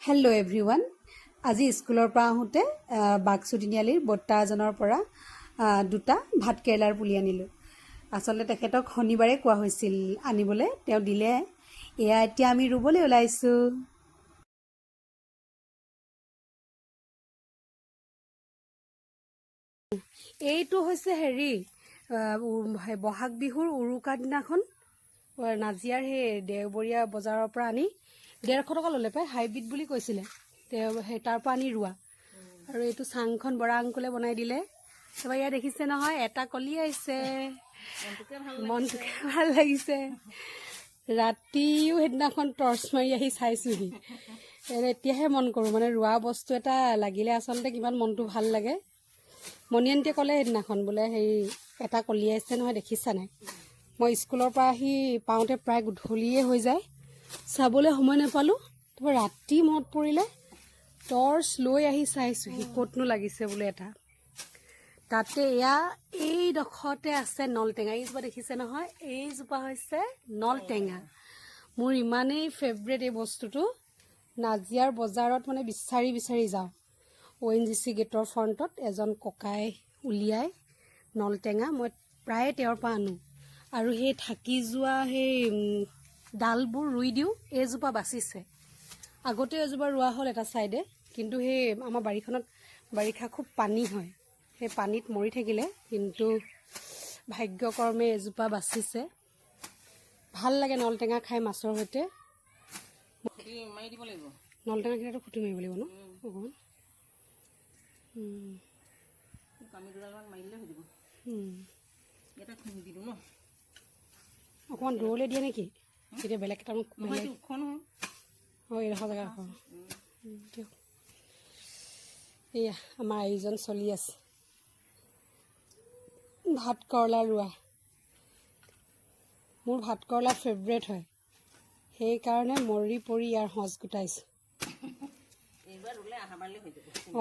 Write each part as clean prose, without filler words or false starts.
Hello' everyone. আজি স্কুলৰ পৰা আহোঁতে বাক্সু তিনিআলিৰ বৰ্তা এজনৰ পৰা দুটা ভাত কেৰেলাৰ পুলি আনিলোঁ। আচলতে তেখেতক শনিবাৰে কোৱা হৈছিল আনিবলৈ, তেওঁ দিলে। এয়া এতিয়া আমি ৰুবলৈ ওলাইছোঁ। এইটো হৈছে বহাগ বিহুৰ উৰুকাৰ দিনাখন নাজিয়াৰ সেই দেওবৰীয়া বজাৰৰ পৰা আনি 150 টকা ল'লে পাই, হাইব্ৰিড বুলি কৈছিলে তেওঁ, সেই তাৰ পৰা আনি ৰোৱা। আৰু এইটো চাংখন বৰা আংকুলে বনাই দিলে। তাৰপৰা ইয়াত দেখিছে নহয়, এটা কলি আহিছে, মনটোকে ভাল লাগিছে। ৰাতিও সেইদিনাখন টৰ্চ মাৰি আহি চাইছোঁহি। এতিয়াহে মন কৰোঁ, মানে ৰোৱা বস্তু এটা লাগিলে আচলতে কিমান মনটো ভাল লাগে। মণিআন্তীয়ে ক'লে সেইদিনাখন, বোলে হেৰি এটা কলি আহিছে নহয়, দেখিছা নাই? মই স্কুলৰ পৰা আহি পাওঁতে প্ৰায় গধূলিয়ে হৈ যায়, চাবলৈ সময় নাপালোঁ। তাৰপৰা ৰাতি মনত পৰিলে, টৰ্চ লৈ আহি চাইছোঁহি ক'তনো লাগিছে বোলে এটা। তাতে এয়া এইডোখৰতে আছে নলটেঙা। এইজোপা দেখিছে নহয়, এইজোপা হৈছে নলটেঙা। মোৰ ইমানেই ফেভৰেট এই বস্তুটো, নাজিয়াৰ বজাৰত মানে বিচাৰি বিচাৰি যাওঁ। ONGC গেটৰ ফ্ৰণ্টত এজন ককাই উলিয়াই নলটেঙা, মই প্ৰায়ে তেওঁৰ পৰা আনো। আৰু সেই থাকি যোৱা সেই ডালবোৰ ৰুই দিওঁ। এইজোপা বাচিছে, আগতে এজোপা ৰোৱা হ'ল এটা ছাইডে, কিন্তু সেই আমাৰ বাৰীখনত বাৰিষা খুব পানী হয়, সেই পানীত মৰি থাকিলে, কিন্তু ভাগ্যকৰ্মে এজোপা বাচিছে। ভাল লাগে নলটেঙা খাই মাছৰ সৈতে। নলটেঙাখিনিতো খুটি মাৰিব লাগিব ন অকণমান। অকণমান দূৰলৈ দিয়ে নেকি? তেতিয়া বেলেগ এটা এইডোখৰ জেগা দিয়ক। এয়া আমাৰ আয়োজন চলি আছে, ভাত কেৰেলা ৰোৱা। মোৰ ভাত কেৰেলা ফেভৰেট হয়, সেইকাৰণে মৰি পৰি ইয়াৰ সঁচ গোটাইছোঁ।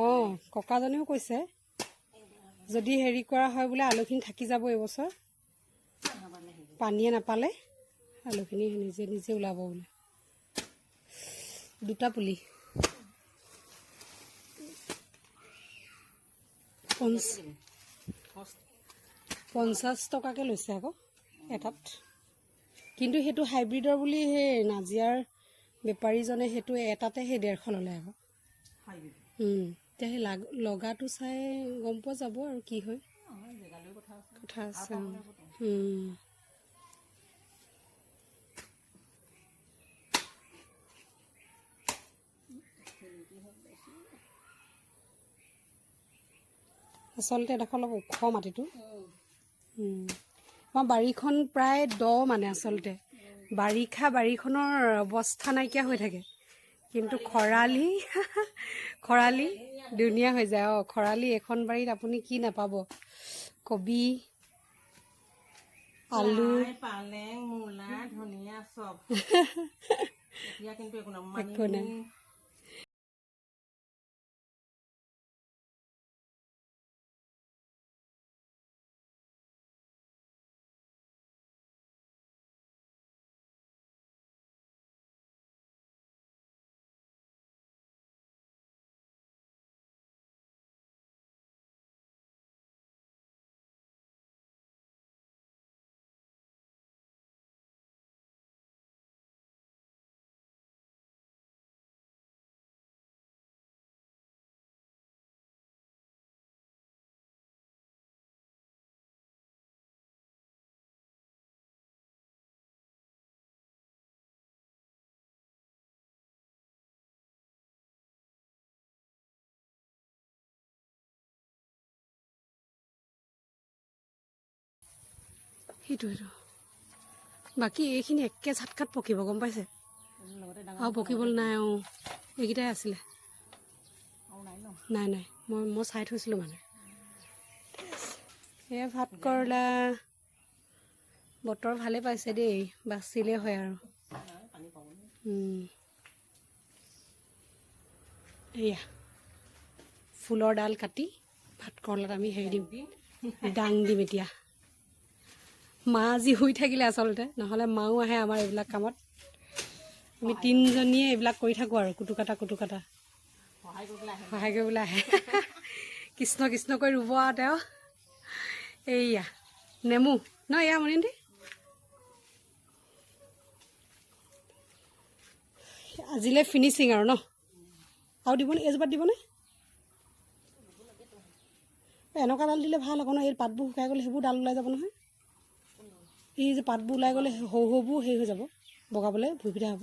অঁ, ককাজনেও কৈছে যদি হেৰি কৰা হয় বোলে, আলুখিনি থাকি যাব এইবছৰ, পানীয়ে নাপালে আলুখিনি নিজে নিজে ওলাব বোলে। দুটা পুলি 50 টকাকৈ লৈছে আকৌ এটাত। কিন্তু সেইটো হাইব্ৰিডৰ বুলি সেই নাজিয়াৰ বেপাৰীজনে সেইটো এটাতে সেই 150 ল'লে আকৌ। এতিয়া সেই লগাটো চাই গম পোৱা যাব আৰু কি হয়, কথা আছে। আচলতে এডোখৰ অলপ ওখ মাটিটো। আমাৰ বাৰীখন প্ৰায় দ, মানে আচলতে বাৰিখনৰ অৱস্থা নাইকিয়া হৈ থাকে, কিন্তু খৰালি ধুনীয়া হৈ যায়। খৰালি এখন বাৰীত আপুনি কি নাপাব, কবি, আলু, পালেং, মূলা, ধনিয়া চব। একো নাই। সেইটো বাকী এইখিনি একে ঝাটকাত পকিব, গম পাইছে? আৰু পকিবলৈ নাই। এইকেইটাই আছিলে, নাই মই চাই থৈছিলোঁ মানে। এয়া ভাত কেৰেলা, বতৰ ভালে পাইছে দেই, বাচিলে হয় আৰু। এয়া ফুলৰ ডাল কাটি ভাত কেৰেলাত আমি হেৰি দিম, দাং দিম এতিয়া। মা আজি শুই থাকিলে আচলতে, নহ'লে মাও আহে আমাৰ এইবিলাক কামত। আমি তিনিজনীয়ে এইবিলাক কৰি থাকোঁ আৰু কুটুকাটা সহায় কৰিবলৈ আহে কৃষ্ণ কৃষ্ণ কৰি ৰুব আৰু তেওঁ এইয়া নেমু ন এয়া মনিন্দি আজিলৈ ফিনিচিং আৰু ন আৰু দিবনে এজোপাত দিবনে এনেকুৱা ডাল দিলে ভাল আকৌ ন এই পাতবোৰ শুকাই গ'লে সেইবোৰ ডাল ওলাই যাব নহয় এই যে পাতবোৰ ওলাই গ'লে সৰু সৰুবোৰ হেৰি হৈ যাব বগাবলৈ ভুইভিধা হ'ব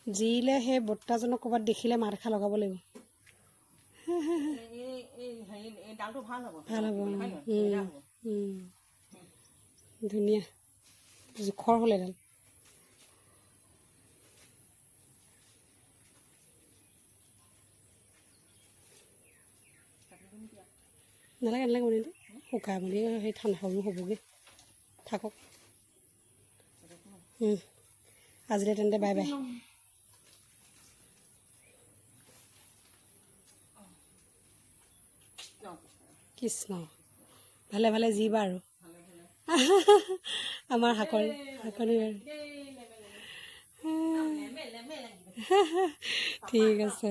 জিলে সেই বৰ্তাজনক ক'ৰবাত দেখিলে মাত এষাৰ লগাব লাগিব ভাল হ'ব ধুনীয়া জোখৰ হ'ল এডাল নালাগে নালাগে মানে শুকাই মেলি সেই ঠাণ্ডা সৰু হ'বগৈ থাকক আজিলৈ তেন্তে বাই বাই কৃষ্ণ ভালে ভালে জীবা আৰু আমাৰ শাকনি ঠিক আছে